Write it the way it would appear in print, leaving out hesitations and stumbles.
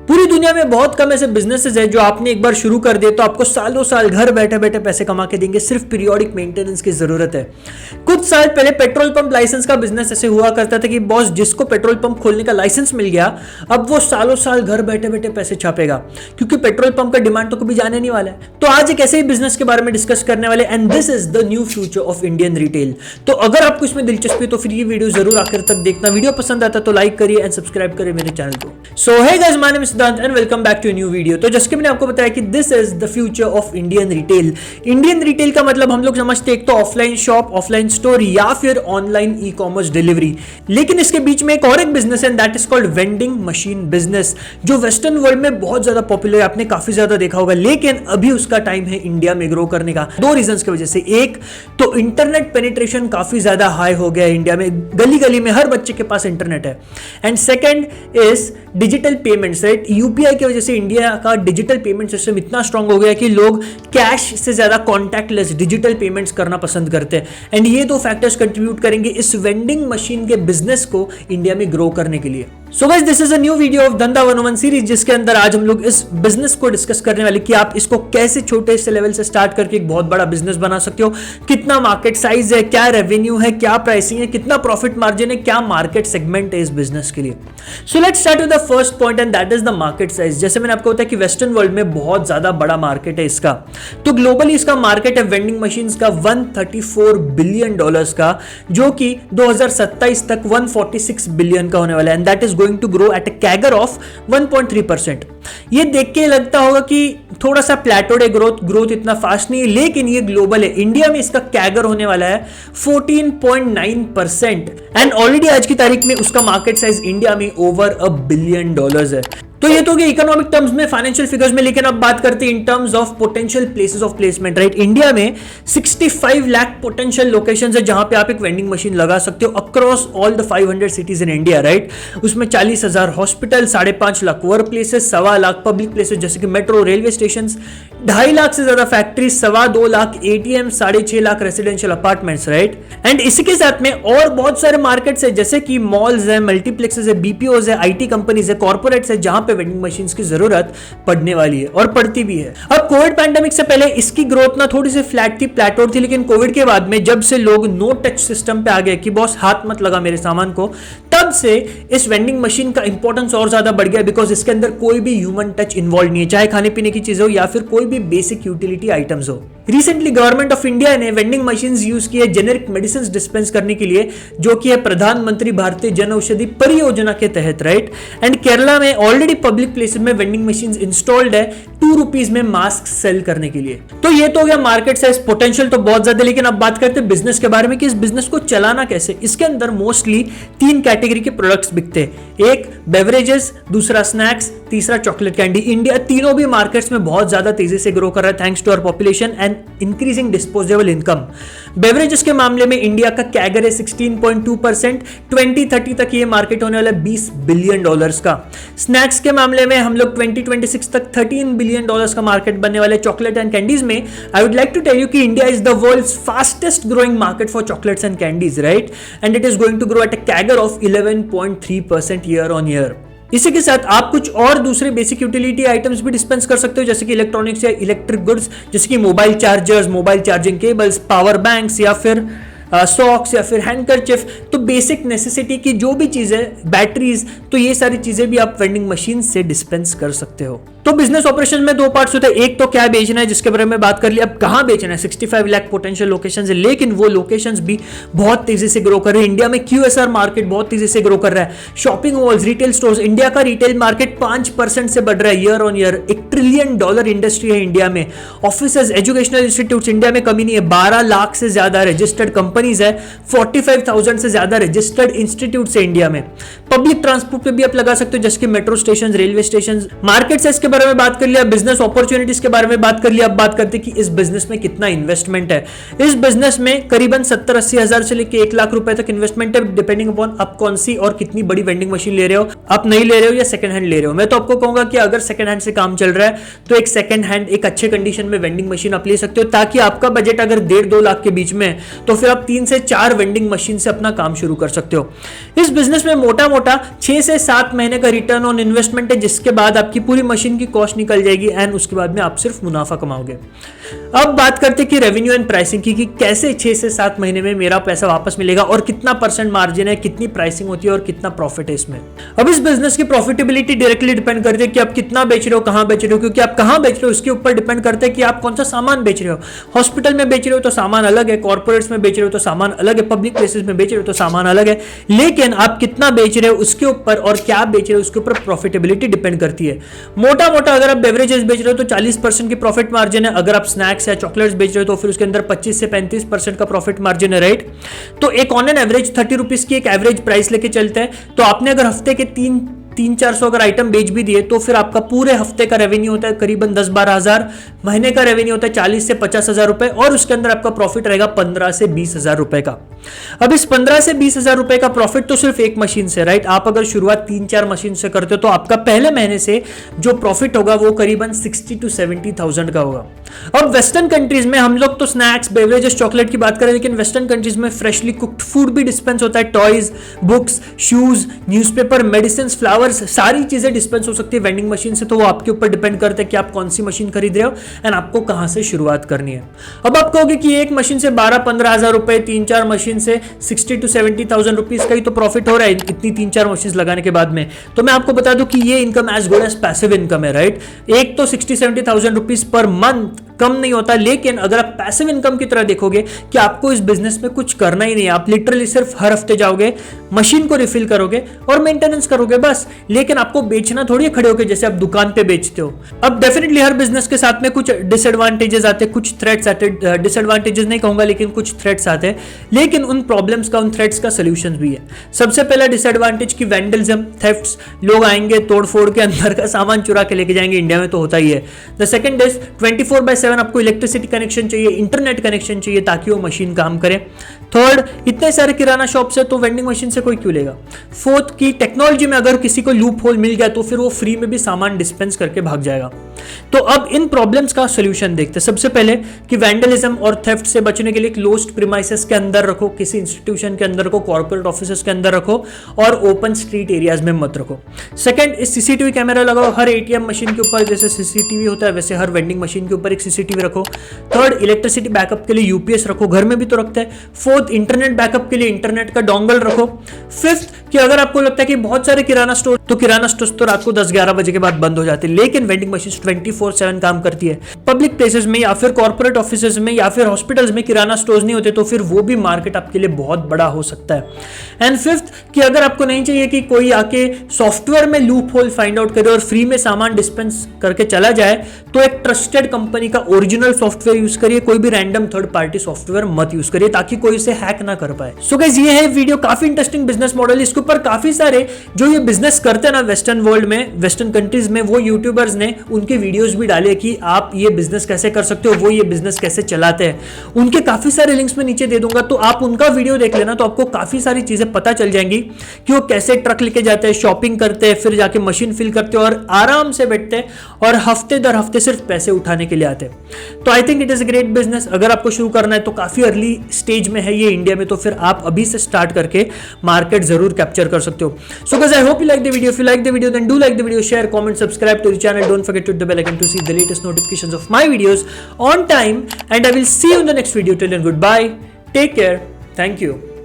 पूरी दुनिया में बहुत कम ऐसे बिजनेसेस है जो आपने एक बार शुरू कर दिए तो आपको सालों साल घर बैठे बैठे पैसे कमा के देंगे, सिर्फ पीरियोडिक मेंटेनेंस की जरूरत है। कुछ साल पहले पेट्रोल पंप लाइसेंस का बिजनेस ऐसे हुआ करता था कि बॉस जिसको पेट्रोल पंप खोलने का लाइसेंस मिल गया अब वो सालों साल घर बैठे बैठे पैसे छापेगा, क्योंकि पेट्रोल पंप का डिमांड तो कभी जाने नहीं वाला है। तो आज एक ऐसे ही बिजनेस के बारे में डिस्कस करने वाले, and this is the new future of Indian retail. तो अगर आपको इसमें दिलचस्पी है तो फिर ये वीडियो जरूर आखिर तक देखना। वीडियो पसंद आता तो लाइक करिए एंड सब्सक्राइब करिए मेरे चैनल को। So hey guys, my name is Siddhant and welcome back to new video. तो जैसे कि मैंने आपको बताया कि this is the future of Indian retail. Indian retail का मतलब हम लोग समझते हैं एक तो ऑफलाइन शॉप, ऑफलाइन स्टोर या फिर ऑनलाइन ई कॉमर्स डिलीवरी, लेकिन इसके बीच में एक और एक बिजनेस है, that is called vending machine business, जो वेस्टर्न वर्ल्ड में बहुत ज्यादा पॉपुलर है, आपने काफी ज्यादा देखा होगा, लेकिन अभी उसका टाइम है इंडिया में ग्रो करने का। दो रीजंस की वजह से, एक तो इंटरनेट पेनिट्रेशन काफी ज्यादा हाई हो गया है इंडिया में, गली गली में हर बच्चे के पास इंटरनेट है, and second is digital payments, right. UPI की वजह से इंडिया का डिजिटल पेमेंट सिस्टम इतना स्ट्रांग हो गया कि लोग कैश से ज्यादा कॉन्टैक्टलेस डिजिटल पेमेंट्स करना पसंद करते हैं, एंड ये दो फैक्टर्स कंट्रीब्यूट करेंगे इस वेंडिंग मशीन के बिजनेस को इंडिया में ग्रो करने के लिए। So guys, this is a new video of धंधा 101 सीरीज, जिसके अंदर आज हम लोग इस बिजनेस को डिस्कस करने वाले कि आप इसको कैसे छोटे से लेवल से स्टार्ट करके एक बहुत बड़ा बिजनेस बना सकते हो, कितना मार्केट साइज है, क्या रेवेन्यू है, क्या प्राइसिंग है, कितना प्रॉफिट मार्जिन है, क्या मार्केट सेगमेंट है इस बिजनेस के लिए। So let's start with the first point and that is the market size. जैसे मैंने आपको बताया कि वेस्टर्न वर्ल्ड में बहुत ज्यादा बड़ा मार्केट है इसका, तो ग्लोबली इसका मार्केट है वेंडिंग मशीन्स का $134 बिलियन का, जो कि 2027 तक 146 बिलियन का होने वाला है, and that is going to grow at a CAGR of 1.3%। ये देख के लगता होगा कि थोड़ा सा प्लेटोड है, ग्रोथ इतना फास्ट नहीं है, लेकिन ये ग्लोबल है। इंडिया में इसका कैगर होने वाला है 14.9%, एंड ऑलरेडी आज की तारीख में उसका मार्केट साइज इंडिया में ओवर $1 बिलियन है। तो ये तो गया इकोनॉमिक टर्म्स में, फाइनेंशियल फिगर्स में, लेकिन अब बात करते हैं in terms of potential places of placement, right. India में 65 लाख पोटेंशियल लोकेशंस है जहां पे आप एक वेंडिंग मशीन लगा सकते हो across all the 500 cities in India, right. उसमें 40,000 hospital, 5.5 lakh work places, 1.25 lakh public places जैसे कि मेट्रो, रेलवे स्टेशन, 2.5 लाख से ज्यादा factory, 2.25 lakh ATM, 6.5 lakh residential apartments, right. And इसी के साथ में और बहुत सारे मार्केट्स है जैसे कि मॉल्स है, मल्टीप्लेक्सेस है, बीपीओज है, आईटी कंपनीज है, कॉर्पोरेट्स है, जहां पे वेंडिंग मशीन्स की जरूरत पड़ने वाली है और पड़ती भी है। अब कोविड पैंडेमिक से पहले इसकी ग्रोथ ना थोड़ी सी फ्लैट थी, प्लेटोड थी, लेकिन कोविड के बाद में जब से लोग नो टच सिस्टम पे आ गए कि बॉस हाथ मत लगा मेरे सामान को, तब से इस वेंडिंग मशीन का इंपॉर्टेंस और ज्यादा बढ़ गया, बिकॉज इसके अंदर कोई भी ह्यूमन टच इन्वॉल्व नहीं है, चाहे खाने पीने की चीज हो या फिर कोई भी बेसिक यूटिलिटी आइटम्स हो। रिसेंटली गवर्नमेंट ऑफ इंडिया ने वेंडिंग मशीन्स यूज की है जेनेरिक मेडिसिन डिस्पेंस करने के लिए, जो कि है प्रधानमंत्री भारतीय जन औषधि परियोजना के तहत, राइट। एंड केरला में ऑलरेडी पब्लिक प्लेसेस में वेंडिंग मशीन्स इंस्टॉल्ड है ₹2 में मास्क सेल करने के लिए। तो ये तो हो गया मार्केट साइज, पोटेंशियल तो बहुत ज्यादा, लेकिन अब बात करते हैं बिजनेस के बारे में कि इस बिजनेस को चलाना कैसे। इसके अंदर मोस्टली 3 कैटेगरी के प्रोडक्ट्स बिकते हैं, एक बेवरेजेस, दूसरा स्नैक्स, तीसरा चॉकलेट कैंडी। इंडिया तीनों भी मार्केट्स में बहुत ज्यादा तेजी से ग्रो कर रहा है thanks to our population and increasing disposable income. Beverages के मामले में इंडिया का कैगर है 16.2%, 2030 तक ये मार्केट होने वाला है $20 बिलियन का। स्नैक्स के मामले में हम लोग 2026 तक $13 बिलियन का मार्केट बनने वाले। चॉकलेट एंड कैंडीज में I would like to tell you कि India is the world's fastest growing market for chocolates and candies, right, and it is going to grow at a CAGR of 11.3% year on year. इसी के साथ आप कुछ और दूसरे basic utility items भी dispense कर सकते हो, जैसे कि इलेक्ट्रॉनिक्स या इलेक्ट्रिक गुड्स, जैसे कि mobile chargers, mobile charging cables, power banks या फिर सॉक्स या फिर हैंडकरचिफ। तो बेसिक नेसेसिटी की जो भी चीजें, बैटरीज, तो ये सारी चीजें भी आप वेंडिंग मशीन से डिस्पेंस कर सकते हो। तो बिजनेस ऑपरेशन में 2 पार्ट्स होते हैं, एक तो क्या बेचना है जिसके बारे में बात कर लिया, अब कहां बेचना है। 65 लाख पोटेंशियल लोकेशंस है, लेकिन वो लोकेशंस भी बहुत तेजी से ग्रो कर रहे हैं। इंडिया में QSR मार्केट बहुत तेजी से ग्रो कर रहा है। Shopping malls, retail stores, India का रिटेल मार्केट 5% से बढ़ रहा है year on year. $1 trillion industry है इंडिया में। ऑफिसेज, एजुकेशनल इंस्टीट्यूट्स, इंडिया में कमी नहीं है। 12 लाख से ज्यादा रजिस्टर्ड कंपनीज है, 45,000 से ज्यादा रजिस्टर्ड इंस्टीट्यूट्स है इंडिया में। पब्लिक ट्रांसपोर्ट पे भी आप लगा सकते हो, जैसे कि metro station, railway station. Market size के बारे में बात कर लिया, बिजनेस अपॉर्चुनिटीज के बारे में बात कर लिया। अब बात करते हैं कि इस बिजनेस में कितना इन्वेस्टमेंट है। इस बिजनेस में करीबन 70-80 हजार से लेकर 1 लाख रुपए तक इन्वेस्टमेंट है, डिपेंडिंग अपॉन आप कौन सी और कितनी बड़ी वेंडिंग मशीन ले रहे हो, आप नहीं ले रहे हो या सेकंड हैंड ले रहे हो। मैं तो आपको कहूंगा कि अगर सेकंड हैंड से काम चल रहा है तो एक सेकंड हैंड एक अच्छे कंडीशन में वेंडिंग मशीन आप ले सकते हो, ताकि आपका बजट अगर 1.5-2 लाख के बीच में तो फिर आप 3 से 4 वेंडिंग मशीन से अपना काम शुरू कर सकते हो। इस बिजनेस में मोटा मोटा 6 से 7 महीने का रिटर्न ऑन इन्वेस्टमेंट है, जिसके बाद आपकी पूरी मशीन की कॉस्ट निकल जाएगी एंड उसके बाद में आप सिर्फ मुनाफा कमाओगे। अब बात करते हैं कि रेवेन्यू एंड प्राइसिंग की, कि कैसे 6 से 7 महीने में मेरा पैसा वापस मिलेगा और कितना % मार्जिन है, कितनी प्राइसिंग होती है और कितना प्रॉफिट है इसमें। अब इस बिजनेस की प्रॉफिटेबिलिटी डायरेक्टली डिपेंड करती है कि आप कितना बेच रहे हो, कहां बेच रहे हो, क्योंकि आप कहां बेच रहे हो उसके ऊपर डिपेंड करता है कि आप कौन सा सामान बेच रहे हो। हॉस्पिटल में बेच रहे हो तो सामान अलग है, कॉर्पोरेट्स में बेच रहे हो तो सामान अलग है, पब्लिक प्लेसेस में बेच रहे हो तो सामान अलग है, लेकिन आप कितना बेच रहे हो उसके ऊपर और क्या बेच रहे हो उसके ऊपर प्रॉफिटेबिलिटी डिपेंड करती है। मोटा मोटा अगर आप बेवरेजेस बेच रहे हो तो 40% की प्रॉफिट मार्जिन है, अगर आप स्नैक्स या चॉकलेट्स बेच रहे हो तो फिर उसके अंदर 25 से 35% का प्रॉफिट मार्जिन है, राइट। तो एक ऑन एन एवरेज 30 रुपीज की एक एवरेज प्राइस लेके चलते हैं, तो आपने अगर हफ्ते के 300-400 अगर आइटम बेच भी दिए तो फिर आपका पूरे हफ्ते का रेवेन्यू होता है करीबन 10-12 हजार, महीने का रेवेन्यू होता है 40 से 50 हजार रुपए, और उसके अंदर आपका प्रॉफिट रहेगा 15 से 20 हजार रुपए का। अब इस 15 से 20 हजार रुपए का प्रॉफिट तो सिर्फ एक मशीन से, राइट। आप अगर शुरुआत 3-4 मशीन से करते हो तो आपका पहले महीने से जो प्रॉफिट होगा वो करीबन 60 to 70,000 का होगा। अब वेस्टर्न कंट्रीज में हम लोग तो स्नैक्स, बेवरेजेस, चॉकलेट की बात करें, लेकिन वेस्टर्न कंट्रीज में फ्रेशली कुक्ड फूड भी डिस्पेंस होता है, toys, books, shoes, newspaper, medicine, flowers, सारी चीजें डिस्पेंस हो सकती है वेंडिंग मशीन से। तो वो आपके ऊपर डिपेंड करता है कि आप कौन सी मशीन खरीद रहे हो एंड आपको कहां से शुरुआत करनी है। अब आप कहोगे कि एक मशीन से 12-15 हजार रुपए, 3-4 मशीन से 60 to 70,000 रुपीज का ही तो प्रॉफिट हो रहा है इतनी 3-4 मशीन लगाने के बाद में। तो मैं आपको बता दूं कि ये income as good as passive income है, राइट। एक तो 60-70,000 रुपीज पर मंथ कम नहीं होता, लेकिन अगर आप पैसिव इनकम की तरह देखोगे कि आपको इस बिजनेस में कुछ करना ही नहीं है, आप लिटरली सिर्फ हर हफ्ते जाओगे, मशीन को रिफिल करोगे और मेंटेनेंस करोगे बस, लेकिन आपको बेचना थोड़ी खड़े होके जैसे आप दुकान पे बेचते हो। अब डेफिनेटली हर बिजनेस के साथ में कुछ डिसएडवांटेजेस आते हैं, कुछ थ्रेट्स आते हैं, डिसएडवांटेजेस नहीं कहूंगा लेकिन कुछ थ्रेट्स आते हैं, लेकिन उन प्रॉब्लम्स का, उन थ्रेट्स का सोल्यूशन भी है। सबसे पहला डिसएडवांटेज की वैंडलिज्म, थेफ्ट्स, लोग आएंगे तोड़ फोड़ के अंदर का सामान चुरा के लेके जाएंगे, इंडिया में तो होता ही है। द सेकंड इज 24/7 आपको इलेक्ट्रिसिटी कनेक्शन चाहिए, इंटरनेट कनेक्शन चाहिए ताकि वो मशीन काम करे। थर्ड, इतने सारे किराना शॉप्स है तो वेंडिंग मशीन से कोई क्यों लेगा। फोर्थ, की टेक्नोलॉजी में अगर किसी को लूप होल मिल गया तो फिर वो फ्री में भी सामान डिस्पेंस करके भाग जाएगा। तो अब इन प्रॉब्लम्स का सोल्यूशन देखते हैं। सबसे पहले कि वैंडलिज्म और थेफ्ट से बचने के लिए क्लोज्ड प्रीमाइसेस के अंदर रखो, किसी इंस्टीट्यूशन के अंदर रखो, कॉर्पोरेट ऑफिसेस के अंदर रखो और ओपन स्ट्रीट एरियाज में मत रखो। सेकंड, इस सीसीटीवी कैमरा लगाओ हर एटीएम मशीन के ऊपर, जैसे सीसीटीवी होता है वैसे हर वेंडिंग मशीन के ऊपर एक सीसीटीवी रखो। थर्ड, इलेक्ट्रिसिटी बैकअप के लिए यूपीएस रखो, घर में भी तो रखते हैं। फोर्थ, इंटरनेट बैकअप के लिए इंटरनेट का डोंगल रखो। फिफ्थ, कि अगर आपको लगता है कि बहुत सारे किराना स्टोर, तो किराना स्टोर तो रात को 10-11 बजे के बाद बंद हो जाते हैं, लेकिन वेंडिंग मशीन 24/7 काम करती है। पब्लिक प्लेसेस में या फिर कॉर्पोरेट ऑफिसेज में या फिर हॉस्पिटल्स में किराना स्टोर्स नहीं होते तो फिर वो भी मार्केट आपके लिए बहुत बड़ा हो सकता है। एंड फिफ्थ, कि अगर आपको नहीं चाहिए कि कोई आके सॉफ्टवेयर में लूप होल फाइंड आउट करे और फ्री में सामान डिस्पेंस करके चला जाए, तो एक ट्रस्टेड कंपनी का ओरिजिनल सॉफ्टवेयर यूज करिए, कोई भी रैंडम थर्ड पार्टी सॉफ्टवेयर मत यूज करिए ताकि कोई इसे हैक ना कर पाए। सो गाइस, ये है वीडियो, काफी इंटरेस्टिंग बिजनेस मॉडल। इसके ऊपर काफी सारे जो ये बिजनेस करते हैं ना वेस्टर्न वर्ल्ड में, वेस्टर्न कंट्रीज में, वो यूट्यूबर्स ने उनके वीडियोस भी डाले कि आप ये बिजनेस कैसे कर सकते हो, वो ये बिजनेस कैसे चलाते हैं। उनके काफी सारे लिंक्स में नीचे दे दूंगा, तो आप उनका वीडियो देख लेना, तो आपको काफी सारी चीजें पता चल जाएंगी कि वो कैसे ट्रक लेके जाते हैं, शॉपिंग करते हैं, फिर जाके मशीन फिल करते हैं और आराम से बैठते हैं और हफ्ते दर हफ्ते सिर्फ पैसे उठाने के लिए आते हैं। तो I think it is a great business. अगर आपको शुरू करना है तो काफी अर्ली स्टेज में है ये इंडिया में, तो फिर आप अभी से स्टार्ट करके मार्केट जरूर कैप्चर कर सकते हो। So guys, I hope you like the video. If you like the video then do like the video, share, comment, subscribe to the channel, don't forget to hit the bell icon to see the latest notifications of my videos on time, and I will see you in the next video. Till then, goodbye, take care, thank you.